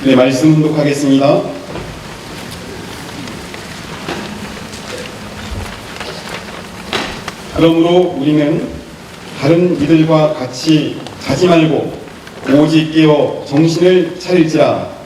네, 말씀 훈독하겠습니다. 그러므로 우리는 다른 이들과 같이 자지 말고 오직 깨어 정신을 차릴지라.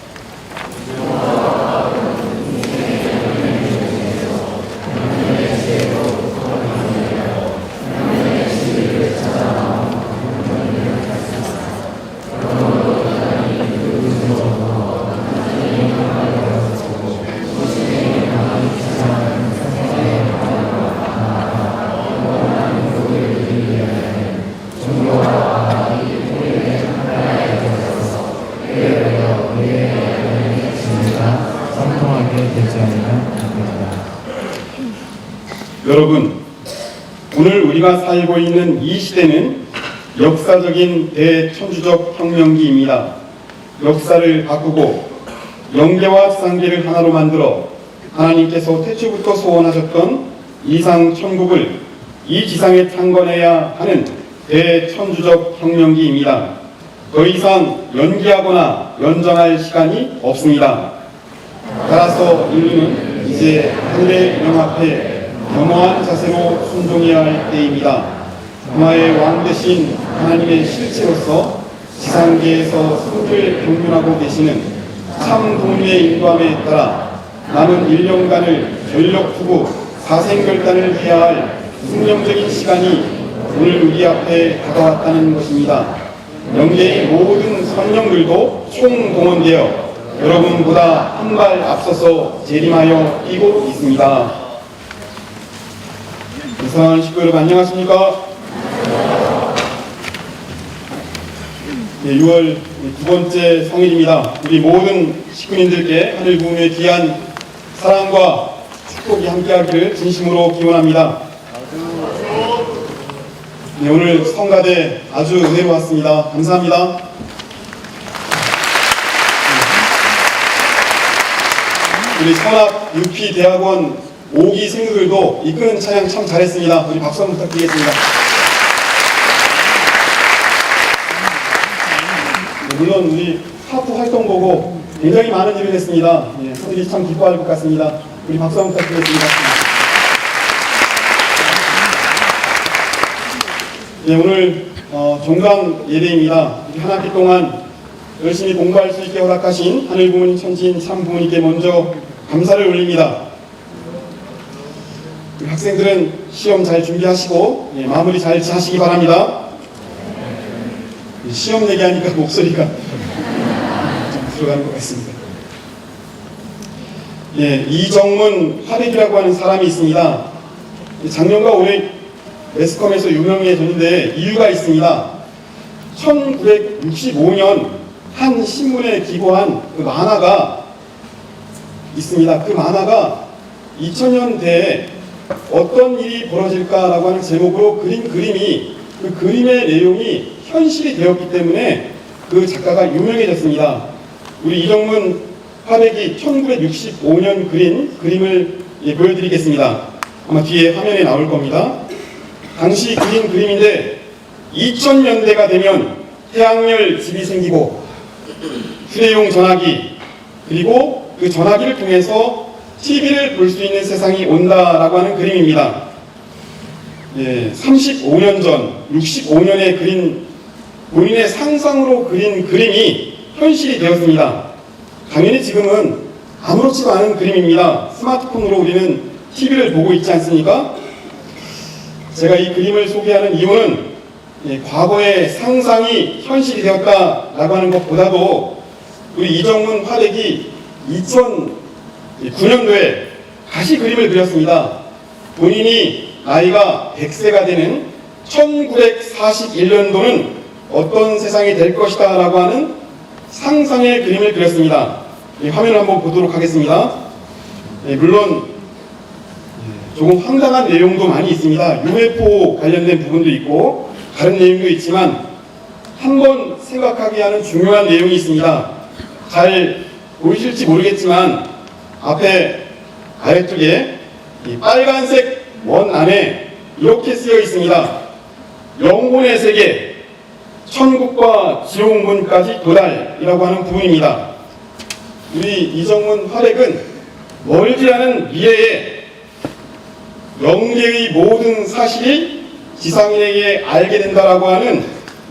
여러분, 오늘 우리가 살고 있는 이 시대는 역사적인 대천주적 혁명기입니다. 역사를 바꾸고 영계와 지상계를 하나로 만들어 하나님께서 태초부터 소원하셨던 이상 천국을 이 지상에 창건해야 하는 대천주적 혁명기입니다. 더 이상 연기하거나 연장할 시간이 없습니다. 따라서 인류는 이제 하늘의 명 앞에 겸허한 자세로 순종해야 할 때입니다. 평화의 왕 되신 하나님의 실체로서 지상계에서 승를 경륜하고 계시는 참 부모님의 인도함에 따라 남은 1년간을 전력 투구 사생결단을 해야 할 숙명적인 시간이 오늘 우리 앞에 다가왔다는 것입니다. 영계의 모든 선령들도 총동원되어 여러분보다 한 발 앞서서 재림하여 뛰고 있습니다. 이상한 식구 여러분 안녕하십니까? 6월 두 번째 성일입니다. 우리 모든 식구님들께 하늘 부모의 귀한 사랑과 축복이 함께하기를 진심으로 기원합니다. 네, 오늘 성가대 아주 은혜로웠습니다. 감사합니다. 우리 선악 UP대학원 5기 생들도 이끄는 찬양 참 잘했습니다. 우리 박수 한번 부탁드리겠습니다. 네, 물론 우리 하프 활동 보고 굉장히 많은 일을 했습니다. 네, 선생님이 참 기뻐할 것 같습니다. 우리 박수 한번 부탁드리겠습니다. 네, 오늘 종강 예배입니다. 한 학기 동안 열심히 공부할 수 있게 허락하신 하늘 부모님, 천지인 참 부모님께 먼저 감사를 올립니다. 학생들은 시험 잘 준비하시고 마무리 잘 하시기 바랍니다. 시험 얘기하니까 목소리가 좀 들어가는 것 같습니다. 이정문 화백이라고 하는 사람이 있습니다. 작년과 올해 매스컴에서 유명해졌는데 이유가 있습니다. 1965년 한 신문에 기고한 그 만화가 있습니다. 그 만화가 2000년대에 어떤 일이 벌어질까라고 하는 제목으로 그린 그림이, 그 그림의 내용이 현실이 되었기 때문에 그 작가가 유명해졌습니다. 우리 이정문 화백이 1965년 그린 그림을 보여드리겠습니다. 아마 뒤에 화면에 나올 겁니다. 당시 그린 그림인데 2000년대가 되면 태양열 집이 생기고 휴대용 전화기, 그리고 그 전화기를 통해서 TV를 볼 수 있는 세상이 온다라고 하는 그림입니다. 35년 전, 65년에 그린 본인의 상상으로 그린 그림이 현실이 되었습니다. 당연히 지금은 아무렇지도 않은 그림입니다. 스마트폰으로 우리는 TV를 보고 있지 않습니까? 제가 이 그림을 소개하는 이유는 과거의 상상이 현실이 되었다라고 하는 것보다도 우리 이정문 화백이 2009년도에 다시 그림을 그렸습니다. 본인이 나이가 100세가 되는 1941년도는 어떤 세상이 될 것이다 라고 하는 상상의 그림을 그렸습니다. 화면을 한번 보도록 하겠습니다. 물론 조금 황당한 내용도 많이 있습니다. UFO 관련된 부분도 있고 다른 내용도 있지만 한번 생각하게 하는 중요한 내용이 있습니다. 잘 보이실지 모르겠지만 앞에 아래쪽에 이 빨간색 원 안에 이렇게 쓰여 있습니다. 영혼의 세계, 천국과 지옥문까지 도달이라고 하는 부분입니다. 우리 이정문 화백은 멀지 않은 미래에 영계의 모든 사실이 지상인에게 알게 된다라고 하는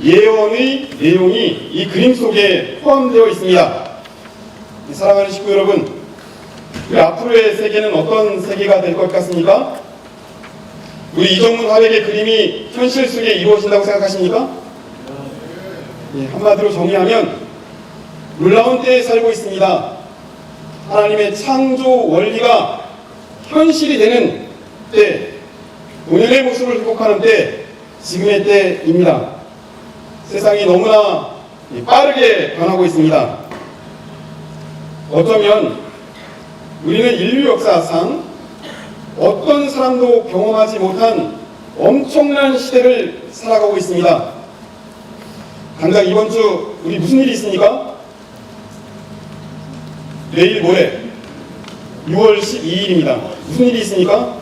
예언의 내용이 이 그림 속에 포함되어 있습니다. 사랑하는 식구 여러분, 우리 앞으로의 세계는 어떤 세계가 될 것 같습니까? 우리 이정문 화백의 그림이 현실 속에 이루어진다고 생각하십니까? 한마디로 정리하면 놀라운 때에 살고 있습니다. 하나님의 창조 원리가 현실이 되는 때, 오늘의 모습을 회복하는 때, 지금의 때입니다. 세상이 너무나 빠르게 변하고 있습니다. 어쩌면 우리는 인류 역사상 어떤 사람도 경험하지 못한 엄청난 시대를 살아가고 있습니다. 당장 이번 주 우리 무슨 일이 있습니까? 내일 모레 6월 12일입니다. 무슨 일이 있습니까?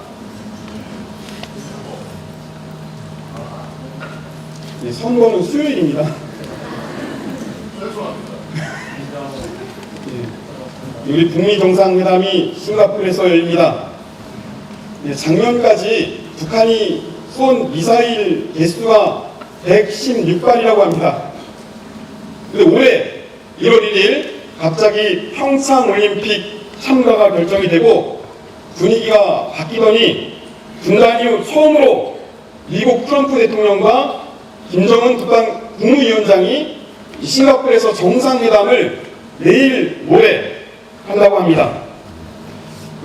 네, 선거는 수요일입니다. 네, 우리 북미 정상회담이 싱가포르에서 열립니다. 네, 작년까지 북한이 쏜 미사일 개수가 116발이라고 합니다. 근데 올해 1월 1일 갑자기 평창올림픽 참가가 결정이 되고 분위기가 바뀌더니 분단 이후 처음으로 미국 트럼프 대통령과 김정은 북한 국무위원장이 싱가포르에서 정상회담을 내일 모레 한다고 합니다.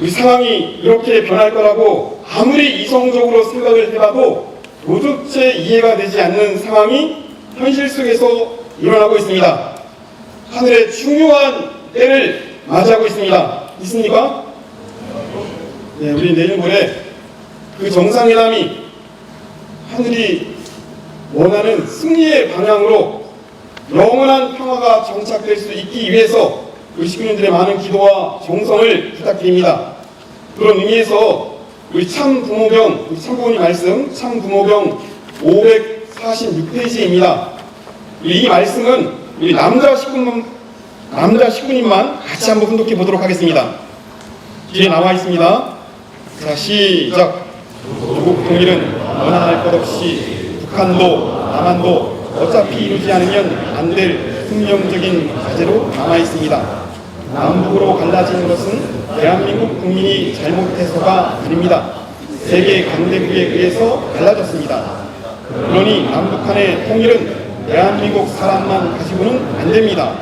이 상황이 이렇게 변할 거라고 아무리 이성적으로 생각을 해봐도 도저히 이해가 되지 않는 상황이 현실 속에서 일어나고 있습니다. 하늘의 중요한 때를 맞이하고 있습니다. 있습니까? 네, 우리 내일 모레 그 정상회담이 하늘이 원하는 승리의 방향으로 영원한 평화가 정착될 수 있기 위해서 우리 시민들의 많은 기도와 정성을 부탁드립니다. 그런 의미에서 우리 참부모병, 우리 참부모님 말씀, 참부모병 546페이지입니다. 이 말씀은 우리 남자 식구님만 같이 한번 훈독해 보도록 하겠습니다. 뒤에 나와 있습니다. 자, 시작. 조국 통일은 원한할 것 없이 북한도 남한도 어차피 이루지 않으면 안 될 숙명적인 과제로 남아 있습니다. 남북으로 갈라지는 것은 대한민국 국민이 잘못해서가 아닙니다. 세계 강대국에 의해서 갈라졌습니다. 그러니 남북한의 통일은 대한민국 사람만 가지고는 안 됩니다.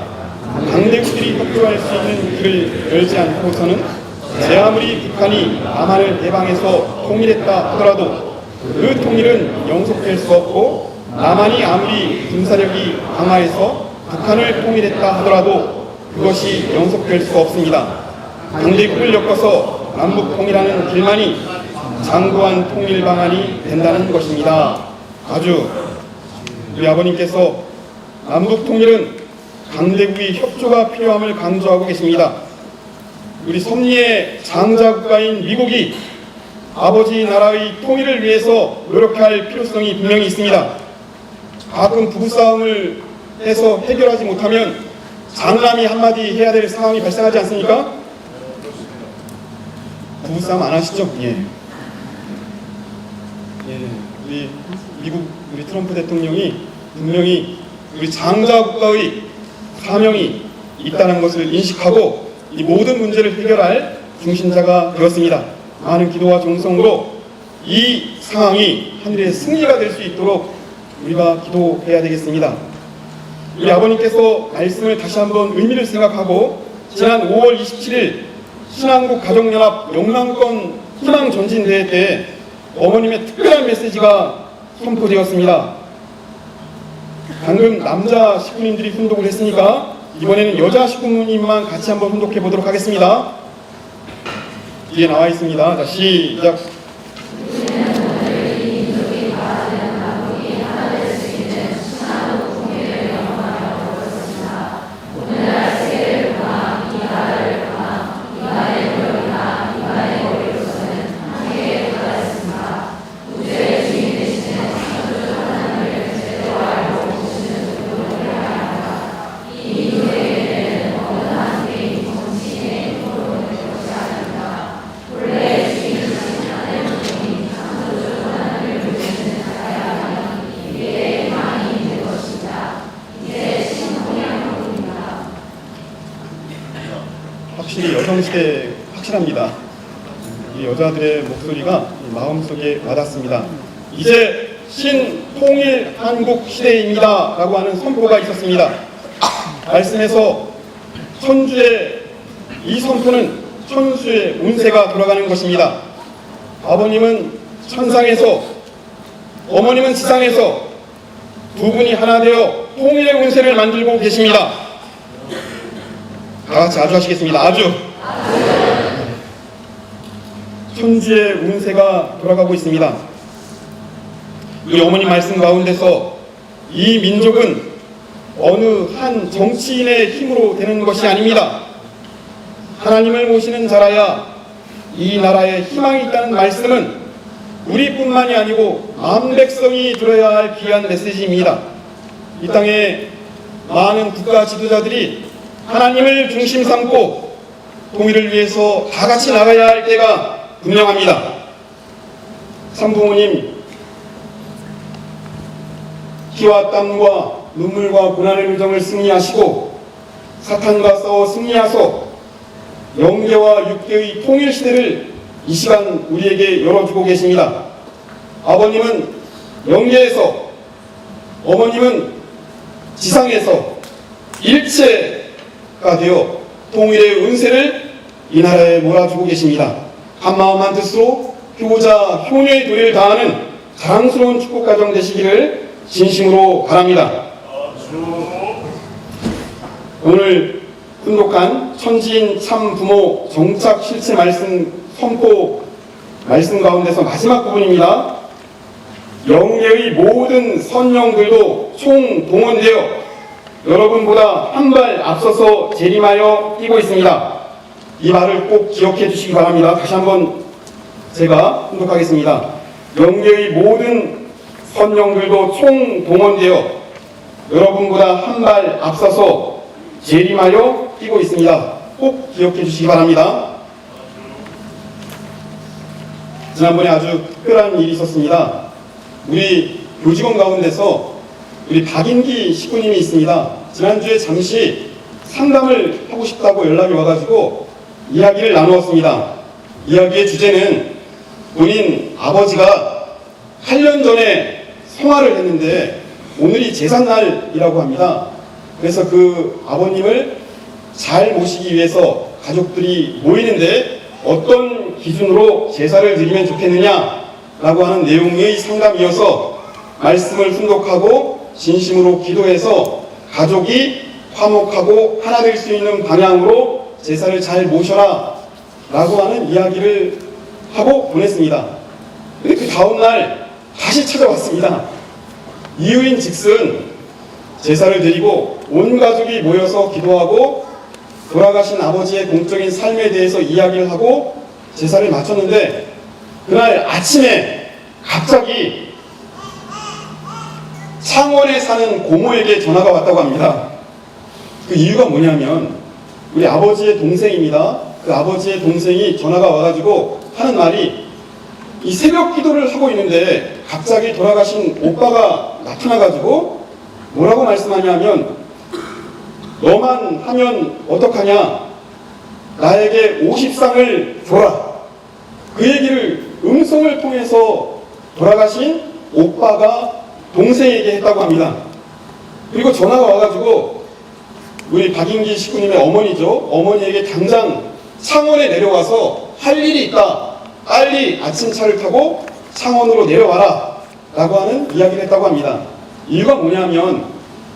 강대국들이 협조할 수 있는 길을 열지 않고서는 제 아무리 북한이 남한을 해방해서 통일했다 하더라도 그 통일은 영속될 수 없고, 남한이 아무리 군사력이 강화해서 북한을 통일했다 하더라도 그것이 영속될 수 없습니다. 강대국을 엮어서 남북 통일하는 길만이 장구한 통일 방안이 된다는 것입니다. 아주 우리 아버님께서 남북 통일은 강대국의 협조가 필요함을 강조하고 계십니다. 우리 섭리의 장자국가인 미국이 아버지 나라의 통일을 위해서 노력할 필요성이 분명히 있습니다. 가끔 부부싸움을 해서 해결하지 못하면 장남이 한마디 해야 될 상황이 발생하지 않습니까? 부부싸움 안 하시죠? 예. 우리 미국 우리 트럼프 대통령이 분명히 우리 장자국가의 사명이 있다는 것을 인식하고 이 모든 문제를 해결할 중심자가 되었습니다. 많은 기도와 정성으로 이 상황이 하늘의 승리가 될 수 있도록 우리가 기도해야 되겠습니다. 우리 아버님께서 말씀을 다시 한번 의미를 생각하고 지난 5월 27일 신한국 가족연합 영남권 희망전진대회 때 어머님의 특별한 메시지가 선포되었습니다. 방금 남자 식구님들이 훈독을 했으니까 이번에는 여자 식구님만 같이 한번 훈독해 보도록 하겠습니다. 뒤에 나와 있습니다. 자, 시작. 확실히 여성시대 확실합니다. 이 여자들의 목소리가 마음속에 와닿습니다. 이제 신통일 한국 시대입니다 라고 하는 선포가 있었습니다. 말씀에서 천주의 이 선포는 천수의 운세가 돌아가는 것입니다. 아버님은 천상에서, 어머님은 지상에서 두 분이 하나 되어 통일의 운세를 만들고 계십니다. 다 같이 아주 하시겠습니다. 아주. 천주의 운세가 돌아가고 있습니다. 이 어머님 말씀 가운데서 이 민족은 어느 한 정치인의 힘으로 되는 것이 아닙니다. 하나님을 모시는 자라야 이 나라에 희망이 있다는 말씀은 우리뿐만이 아니고 만 백성이 들어야 할 귀한 메시지입니다. 이 땅에 많은 국가 지도자들이 하나님을 중심 삼고 통일을 위해서 다 같이 나가야 할 때가 분명합니다. 삼부모님, 피와 땀과 눈물과 고난의 물정을 승리하시고 사탄과 싸워 승리하소 영계와 육계의 통일시대를 이 시간 우리에게 열어주고 계십니다. 아버님은 영계에서, 어머님은 지상에서 일체가 되어 통일의 운세를 이 나라에 몰아주고 계십니다. 한마음 한뜻으로 효자 효녀의 도리를 다하는 자랑스러운 축복가정 되시기를 진심으로 바랍니다. 오늘 훈독한 천지인 참부모 정착 실체 말씀 선포 말씀 가운데서 마지막 부분입니다. 영계의 모든 선영들도 총동원되어 여러분보다 한 발 앞서서 재림하여 뛰고 있습니다. 이 말을 꼭 기억해 주시기 바랍니다. 다시 한번 제가 훈독하겠습니다. 영계의 모든 선영들도 총동원되어 여러분보다 한 발 앞서서 재림하여 뛰고 있습니다. 꼭 기억해 주시기 바랍니다. 지난번에 아주 특별한 일이 있었습니다. 우리 교직원 가운데서 우리 박인기 식구님이 있습니다. 지난주에 잠시 상담을 하고 싶다고 연락이 와가지고 이야기를 나누었습니다. 이야기의 주제는 본인 아버지가 8년 전에 성화를 했는데 오늘이 제삿날이라고 합니다. 그래서 그 아버님을 잘 모시기 위해서 가족들이 모이는데 어떤 기준으로 제사를 드리면 좋겠느냐라고 하는 내용의 상담이어서 말씀을 훈독하고 진심으로 기도해서 가족이 화목하고 하나 될 수 있는 방향으로 제사를 잘 모셔라 라고 하는 이야기를 하고 보냈습니다. 근데 그 다음날 다시 찾아왔습니다. 이유인 즉슨 제사를 드리고 온 가족이 모여서 기도하고 돌아가신 아버지의 공적인 삶에 대해서 이야기를 하고 제사를 마쳤는데 그날 아침에 갑자기 창원에 사는 고모에게 전화가 왔다고 합니다. 그 이유가 뭐냐면 우리 아버지의 동생입니다. 그 아버지의 동생이 전화가 와가지고 하는 말이 이 새벽 기도를 하고 있는데 갑자기 돌아가신 오빠가 나타나가지고 뭐라고 말씀하냐면 너만 하면 어떡하냐, 나에게 50쌍을 줘라. 그 얘기를 음성을 통해서 돌아가신 오빠가 동생에게 했다고 합니다. 그리고 전화가 와가지고 우리 박인기 식구님의 어머니죠. 어머니에게 당장 창원에 내려와서 할 일이 있다. 빨리 아침차를 타고 창원으로 내려와라 라고 하는 이야기를 했다고 합니다. 이유가 뭐냐면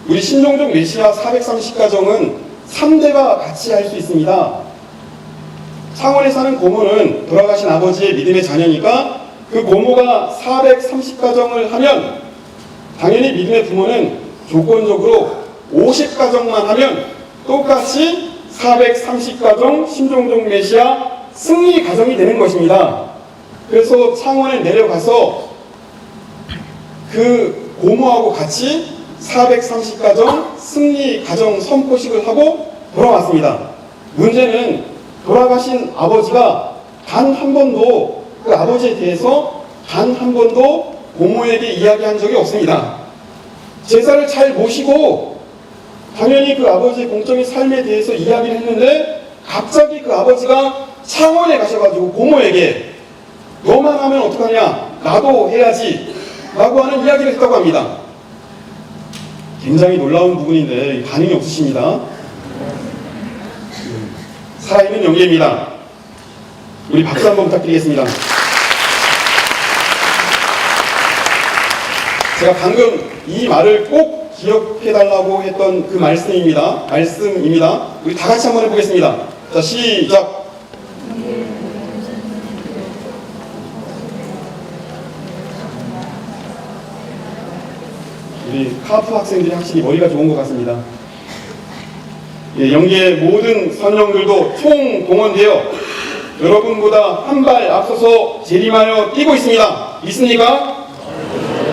우리 신종족 메시아 430가정은 3대가 같이 할 수 있습니다. 창원에 사는 고모는 돌아가신 아버지의 믿음의 자녀니까 그 고모가 430가정을 하면 당연히 믿음의 부모는 조건적으로 50가정만 하면 똑같이 430가정 신종족 메시아 승리 가정이 되는 것입니다. 그래서 창원에 내려가서 그 고모하고 같이 430가정 승리 가정 선포식을 하고 돌아왔습니다. 문제는 돌아가신 아버지가 단 한 번도 그 아버지에 대해서 단 한 번도 고모에게 이야기한 적이 없습니다. 제사를 잘 모시고 당연히 그 아버지의 공적인 삶에 대해서 이야기를 했는데 갑자기 그 아버지가 창원에 가셔가지고 고모에게 너만 하면 어떡하냐, 나도 해야지 라고 하는 이야기를 했다고 합니다. 굉장히 놀라운 부분인데 반응이 없으십니다. 살아있는 영계입니다. 우리 박수 한번 부탁드리겠습니다. 제가 방금 이 말을 꼭 기억해달라고 했던 그 말씀입니다. 우리 다 같이 한번 해보겠습니다. 자, 시작. 우리 카프 학생들이 확실히 머리가 좋은 것 같습니다. 예, 영계의 모든 선영들도 총동원되어 여러분보다 한 발 앞서서 재림하여 뛰고 있습니다. 있습니까?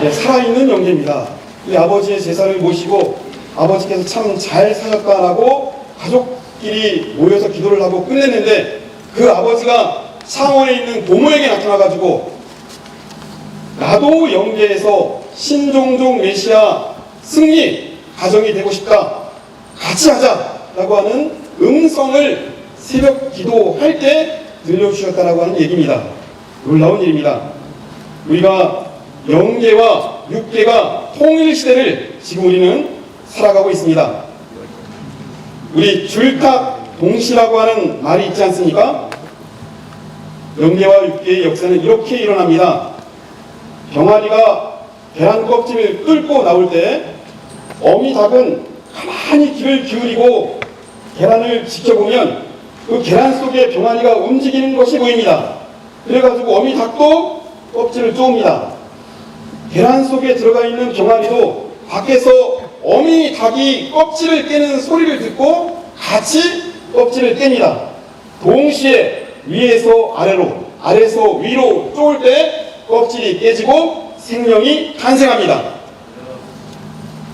네, 살아있는 영계입니다. 이 아버지의 제사를 모시고 아버지께서 참 잘 사셨다라고 가족끼리 모여서 기도를 하고 끝냈는데, 그 아버지가 창원에 있는 고모에게 나타나가지고 나도 영계에서 신종종 메시아 승리 가정이 되고 싶다, 같이 하자 라고 하는 음성을 새벽 기도할 때 들려주셨다라고 하는 얘기입니다. 놀라운 일입니다. 우리가 영계와 육계가 통일시대를 지금 우리는 살아가고 있습니다. 우리 줄탁 동시라고 하는 말이 있지 않습니까? 영계와 육계의 역사는 이렇게 일어납니다. 병아리가 계란 껍질을 뚫고 나올 때 어미 닭은 가만히 귀를 기울이고 계란을 지켜보면 그 계란 속에 병아리가 움직이는 것이 보입니다. 그래가지고 어미 닭도 껍질을 쪼읍니다. 계란 속에 들어가 있는 병아리도 밖에서 어미 닭이 껍질을 깨는 소리를 듣고 같이 껍질을 깹니다. 동시에 위에서 아래로, 아래에서 위로 쪼을 때 껍질이 깨지고 생명이 탄생합니다.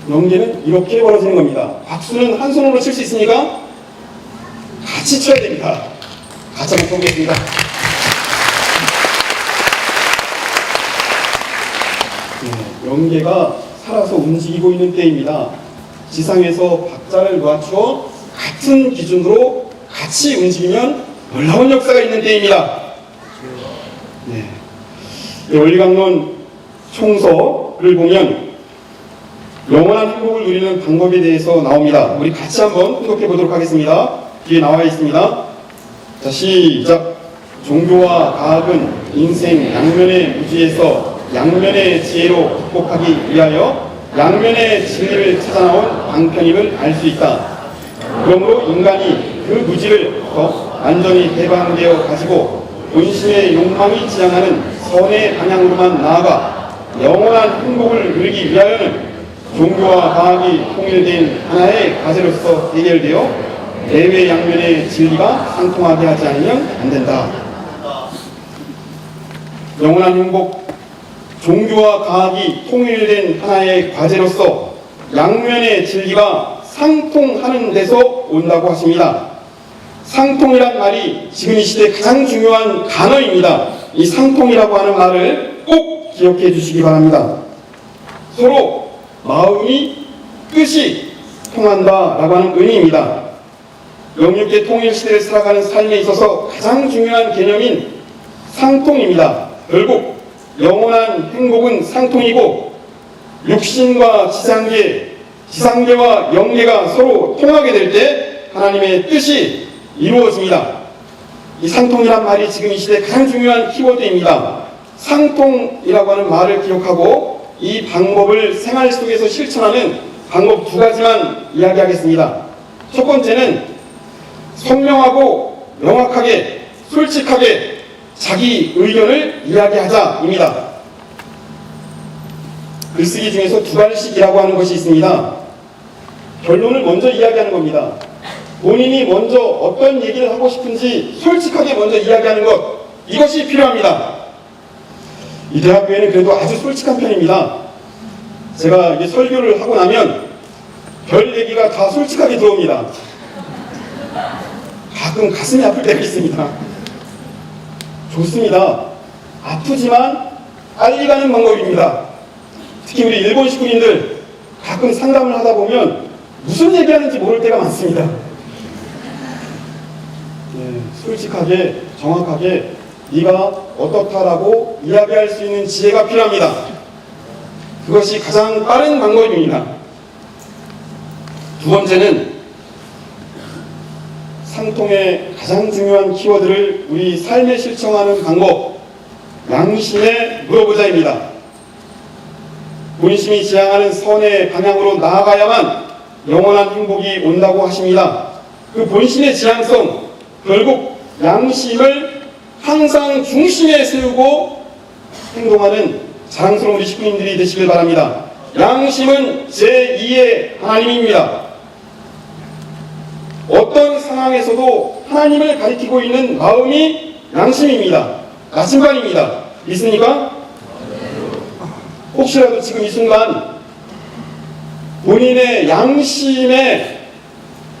영계는 이렇게 벌어지는 겁니다. 박수는 한 손으로 칠 수 있으니까 같이 쳐야 됩니다. 같이 한번 보겠습니다. 네, 영계가 살아서 움직이고 있는 때입니다. 지상에서 박자를 맞추어 같은 기준으로 같이 움직이면 놀라운 역사가 있는 때입니다. 네. 원리강론 총서를 보면 영원한 행복을 누리는 방법에 대해서 나옵니다. 우리 같이 한번 분석해 보도록 하겠습니다. 뒤에 나와 있습니다. 자, 시작. 종교와 과학은 인생 양면의 무지에서 양면의 지혜로 극복하기 위하여 양면의 진리를 찾아나온 방편임을 알 수 있다. 그러므로 인간이 그 무지를 더 완전히 해방되어 가지고 본심의 욕망이 지향하는 선의 방향으로만 나아가 영원한 행복을 누리기 위하여는 종교와 과학이 통일된 하나의 과제로서 해결되어 내외 양면의 진리가 상통하게 하지 않으면 안 된다. 영원한 행복, 종교와 과학이 통일된 하나의 과제로서 양면의 진리가 상통하는 데서 온다고 하십니다. 상통이란 말이 지금 이 시대 가장 중요한 단어입니다. 이 상통이라고 하는 말을 꼭 기억해 주시기 바랍니다. 서로 마음이 뜻이 통한다라고 하는 의미입니다. 영육계 통일 시대를 살아가는 삶에 있어서 가장 중요한 개념인 상통입니다. 결국 영원한 행복은 상통이고 육신과 지상계와 영계가 서로 통하게 될 때 하나님의 뜻이 이루어집니다. 이 상통이란 말이 지금 이 시대 가장 중요한 키워드입니다. 상통이라고 하는 말을 기억하고 이 방법을 생활 속에서 실천하는 방법 두 가지만 이야기하겠습니다. 첫 번째는 선명하고 명확하게 솔직하게 자기 의견을 이야기하자입니다. 글쓰기 중에서 두발식이라고 하는 것이 있습니다. 결론을 먼저 이야기하는 겁니다. 본인이 먼저 어떤 얘기를 하고 싶은지 솔직하게 먼저 이야기하는 것, 이것이 필요합니다. 이 대학교에는 그래도 아주 솔직한 편입니다. 제가 이게 설교를 하고 나면 별 얘기가 다 솔직하게 들어옵니다. 가끔 가슴이 아플 때가 있습니다. 좋습니다. 아프지만 빨리 가는 방법입니다. 특히 우리 일본 식구님들 가끔 상담을 하다 보면 무슨 얘기하는지 모를 때가 많습니다. 솔직하게 정확하게 네가 어떻다라고 이야기할 수 있는 지혜가 필요합니다. 그것이 가장 빠른 방법입니다. 두 번째는 상통의 가장 중요한 키워드를 우리 삶에 실천하는 방법, 양심에 물어보자입니다. 본심이 지향하는 선의 방향으로 나아가야만 영원한 행복이 온다고 하십니다. 그 본심의 지향성, 결국 양심을 항상 중심에 세우고 행동하는 자랑스러운 우리 식구님들이 되시길 바랍니다. 양심은 제2의 하나님입니다. 어떤 상황에서도 하나님을 가리키고 있는 마음이 양심입니다. 나침반입니다. 믿습니까? 혹시라도 지금 이 순간 본인의 양심에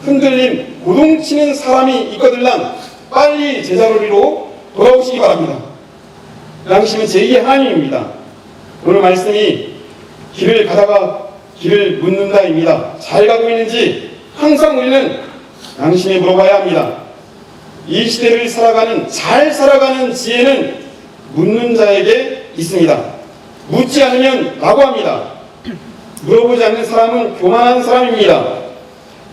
흔들림, 고동치는 사람이 있거들랑 빨리 제자리로 돌아오시기 바랍니다. 양심은 제2의 하나님입니다. 오늘 말씀이 길을 가다가 길을 묻는다입니다. 잘 가고 있는지 항상 우리는 양심에 물어봐야 합니다. 이 시대를 살아가는, 잘 살아가는 지혜는 묻는 자에게 있습니다. 묻지 않으면 낙오합니다. 물어보지 않는 사람은 교만한 사람입니다.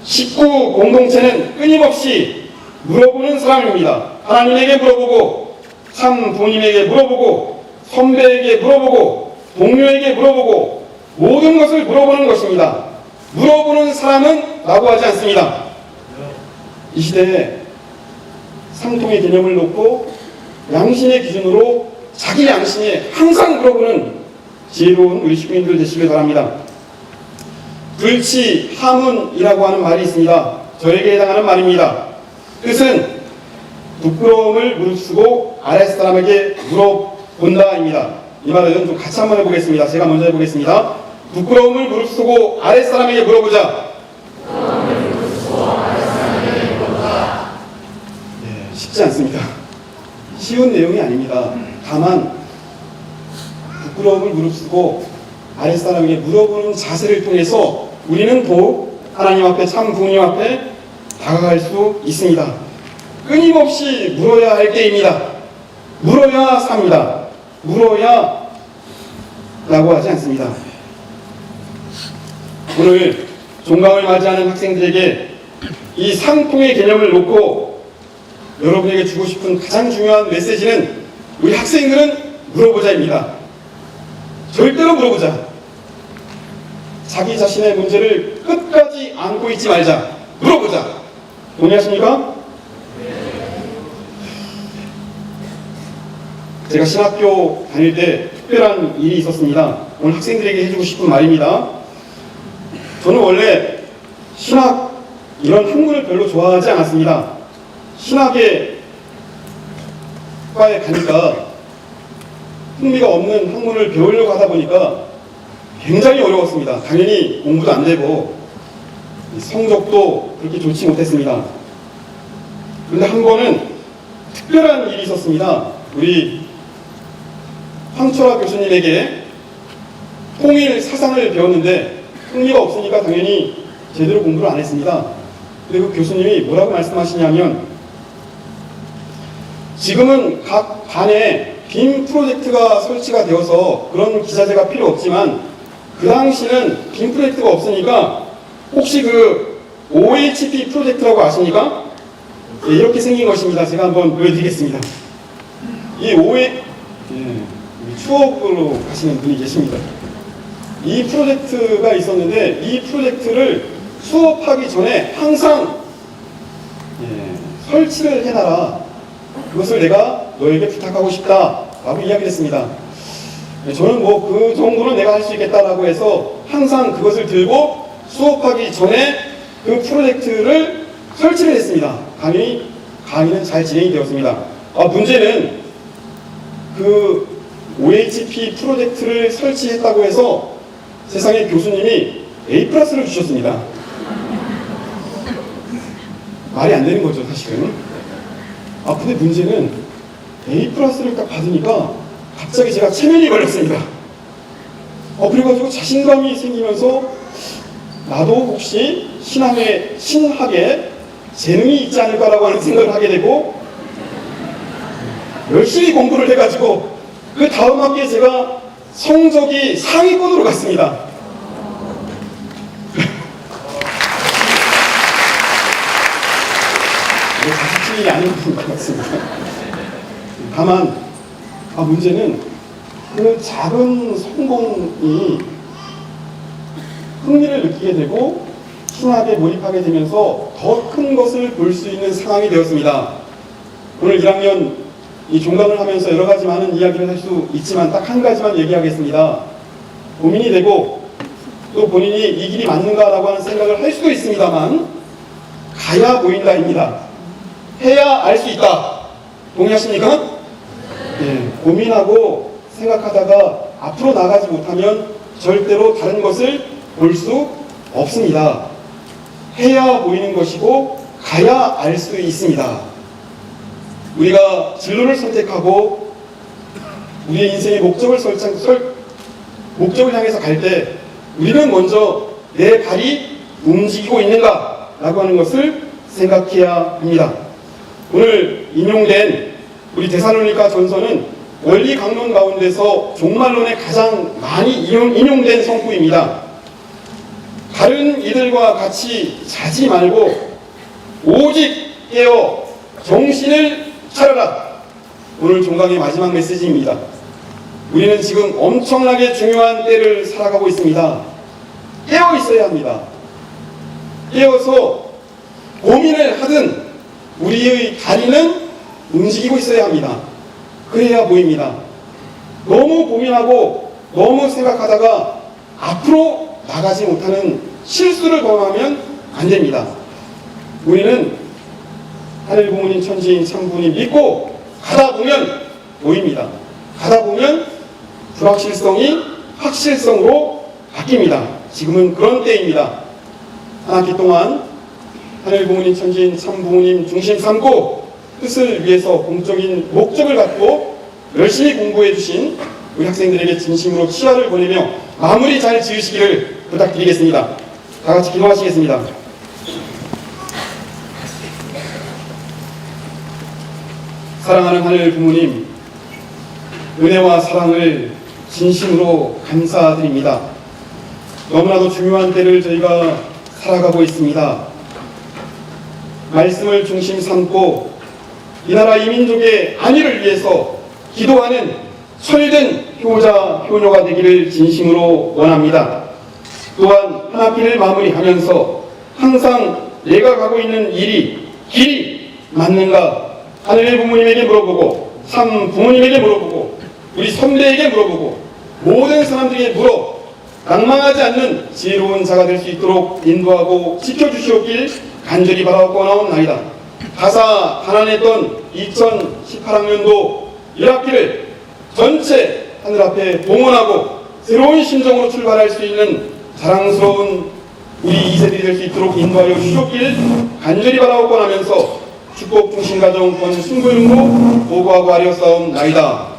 식구 공동체는 끊임없이 물어보는 사람입니다. 하나님에게 물어보고, 참 부모님에게 물어보고, 선배에게 물어보고, 동료에게 물어보고, 모든 것을 물어보는 것입니다. 물어보는 사람은 낙오하지 않습니다. 이 시대에 상통의 개념을 놓고 양심의 기준으로 자기 양심에 항상 물어보는 지혜로운 우리 식구인들 되시길 바랍니다. 불치하문이라고 하는 말이 있습니다. 저에게 해당하는 말입니다. 뜻은 부끄러움을 무릅쓰고 아랫사람에게 물어본다입니다. 이 말은 좀 같이 한번 해보겠습니다. 제가 먼저 해보겠습니다. 부끄러움을 무릅쓰고 아랫사람에게 물어보자. 네, 쉽지 않습니다. 쉬운 내용이 아닙니다. 다만 부끄러움을 무릅쓰고 아랫사람에게 물어보는 자세를 통해서 우리는 더욱 하나님 앞에, 참 부모님 앞에 다가갈 수 있습니다. 끊임없이 물어야 할 때입니다. 물어야 삽니다. 물어야 라고 하지 않습니다. 오늘 종강을 맞이하는 학생들에게 이 상통의 개념을 놓고 여러분에게 주고 싶은 가장 중요한 메시지는 우리 학생들은 물어보자입니다. 절대로 물어보자. 자기 자신의 문제를 끝까지 안고 있지 말자. 물어보자. 동의하십니까? 제가 신학교 다닐 때 특별한 일이 있었습니다. 오늘 학생들에게 해주고 싶은 말입니다. 저는 원래 신학 이런 학문을 별로 좋아하지 않았습니다. 신학의 과에 가니까 흥미가 없는 학문을 배우려고 하다 보니까 굉장히 어려웠습니다. 당연히 공부도 안 되고 성적도 그렇게 좋지 못했습니다. 그런데 한 번은 특별한 일이 있었습니다. 우리 황철아 교수님에게 통일 사상을 배웠는데 흥미가 없으니까 당연히 제대로 공부를 안 했습니다. 그리고 교수님이 뭐라고 말씀하시냐면 지금은 각 반에 빔 프로젝트가 설치가 되어서 그런 기자재가 필요 없지만 그 당시는 빔 프로젝트가 없으니까 혹시 그 OHP 프로젝트라고 아십니까? 네, 이렇게 생긴 것입니다. 제가 한번 보여드리겠습니다. 이 추억으로 가시는 분이 계십니다. 이 프로젝트가 있었는데 이 프로젝트를 수업하기 전에 항상 설치를 해놔라. 그것을 내가 너에게 부탁하고 싶다 라고 이야기를 했습니다. 저는 뭐 그 정도는 내가 할 수 있겠다라고 해서 항상 그것을 들고 수업하기 전에 그 프로젝트를 설치를 했습니다. 강의는 잘 진행이 되었습니다. 문제는 그 OHP 프로젝트를 설치했다고 해서 세상에 교수님이 A+를 주셨습니다. 말이 안 되는 거죠, 사실은. 근데 문제는 A+를 딱 받으니까 갑자기 제가 체면이 걸렸습니다. 그래가지고 자신감이 생기면서 나도 혹시 신학에 재능이 있지 않을까라고 하는 생각을 하게 되고 열심히 공부를 해가지고 그 다음 학기에 제가 성적이 상위권으로 갔습니다. 자식이 아닌 것 같습니다. 다만 문제는 그 작은 성공이 흥미를 느끼게 되고 신학에 몰입하게 되면서 더 큰 것을 볼 수 있는 상황이 되었습니다. 오늘 1학년 이 종강을 하면서 여러 가지 많은 이야기를 할 수 있지만 딱 한 가지만 얘기하겠습니다. 고민이 되고 또 본인이 이 길이 맞는가라고 하는 생각을 할 수도 있습니다만 가야 보인다입니다. 해야 알 수 있다. 동의하십니까? 네, 고민하고 생각하다가 앞으로 나가지 못하면 절대로 다른 것을 볼 수 없습니다. 해야 보이는 것이고 가야 알 수 있습니다. 우리가 진로를 선택하고 우리의 인생의 목적을 향해서 갈 때 우리는 먼저 내 발이 움직이고 있는가 라고 하는 것을 생각해야 합니다. 오늘 인용된 우리 데살로니가 전서는 원리 강론 가운데서 종말론에 가장 많이 인용된 성구입니다. 다른 이들과 같이 자지 말고 오직 깨어 정신을 차려라. 오늘 종강의 마지막 메시지입니다. 우리는 지금 엄청나게 중요한 때를 살아가고 있습니다. 깨어 있어야 합니다. 깨어서 고민을 하든 우리의 다리는 움직이고 있어야 합니다. 그래야 보입니다. 너무 고민하고 너무 생각하다가 앞으로 나가지 못하는 실수를 범하면 안 됩니다. 우리는 하늘 부모님, 천지인 참부님 믿고 가다 보면 보입니다. 가다 보면 불확실성이 확실성으로 바뀝니다. 지금은 그런 때입니다. 한 학기 동안 하늘 부모님, 천지인 참부모님 중심 삼고 뜻을 위해서 공적인 목적을 갖고 열심히 공부해 주신 우리 학생들에게 진심으로 치아를 보내며 마무리 잘 지으시기를 부탁드리겠습니다. 다 같이 기도하시겠습니다. 사랑하는 하늘 부모님, 은혜와 사랑을 진심으로 감사드립니다. 너무나도 중요한 때를 저희가 살아가고 있습니다. 말씀을 중심 삼고 이 나라 이 민족의 안위를 위해서 기도하는 철든 효자, 효녀가 되기를 진심으로 원합니다. 또한 한 학기를 마무리하면서 항상 내가 가고 있는 길이 맞는가 하늘의 부모님에게 물어보고 참 부모님에게 물어보고 우리 선배에게 물어보고 모든 사람들에게 물어 낭망하지 않는 지혜로운 자가 될 수 있도록 인도하고 지켜주시옵길 간절히 바라고 나옵나이다. 가사 가난했던 2018학년도 1학기를 전체 하늘 앞에 봉헌하고 새로운 심정으로 출발할 수 있는 자랑스러운 우리 2세들이 될 수 있도록 인도하여 주시옵길 간절히 바라고 권하면서 축복 중심가정 권 순고이름으로 보고하고 하려싸움나이다.